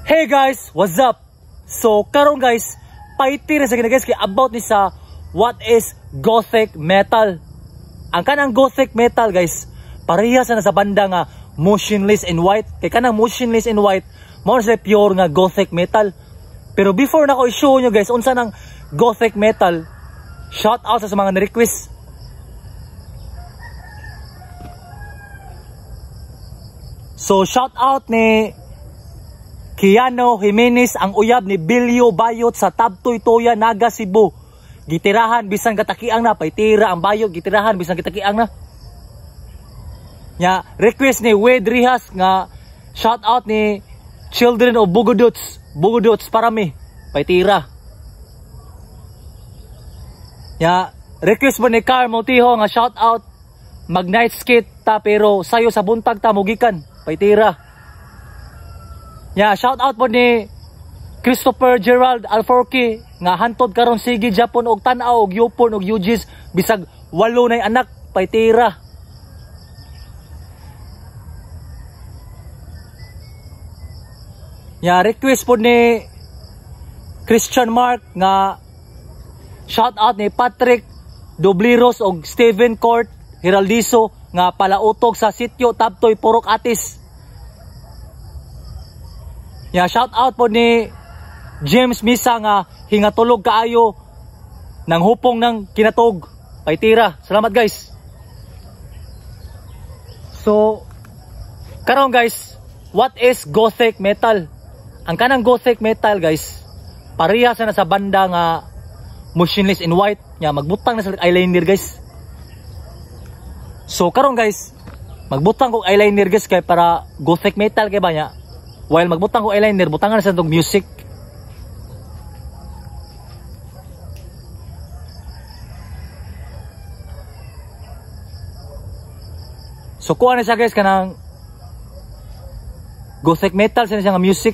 Hey guys, what's up? So karon guys, paiti na sa guys kay about ni sa what is gothic metal. Ang kanang gothic metal guys, parehas na sa banda nga motionless in white. Kay kanang motionless in white, mo sa pure nga gothic metal. Pero before na ko i-show nyo guys unsa nang gothic metal, shout out sa mga na-request. So shout out ni Kiano Jimenez, ang uyab ni Bilyo Bayot sa Tabtoy Toya, Naga, Cebu. Gitirahan bisan katakiang na, paitira ang bayot, gitirahan bisan katakiang na. Nya request ni Wade Rihas nga shout out ni Children of Bugodots, Bugodots Parami, paitira. Nya request mo ni Carl Montijo nga shout out mag night skate ta pero sayo sa buntag ta mugikan, paitira. Yeah, shout out po ni Christopher Gerald Alforque nga hantod karon sige Japon og tan-aw og yupon og yugis bisag 8 nay anak, paitira. Yeah, request po ni Christian Mark nga shout out ni Patrick Dobliros og Steven Court Heraldizo nga palautog sa sitio Tabtoy Purok Atis. Yeah, shout out po ni James Misa nga hingatulog kaayo ng hupong ng kinatog, paitira. Salamat guys. So karon guys, what is gothic metal? Ang kanang gothic metal guys, parehas na sa banda nga motionless in white, nya magbutang na sa eyeliner guys. So karon guys, magbutang ko eyeliner guys kay para gothic metal kay ba nya. While magbutang ko eyeliner, butangan na sa itong music. So kuha na siya guys kanang gothic metal sa siyang music.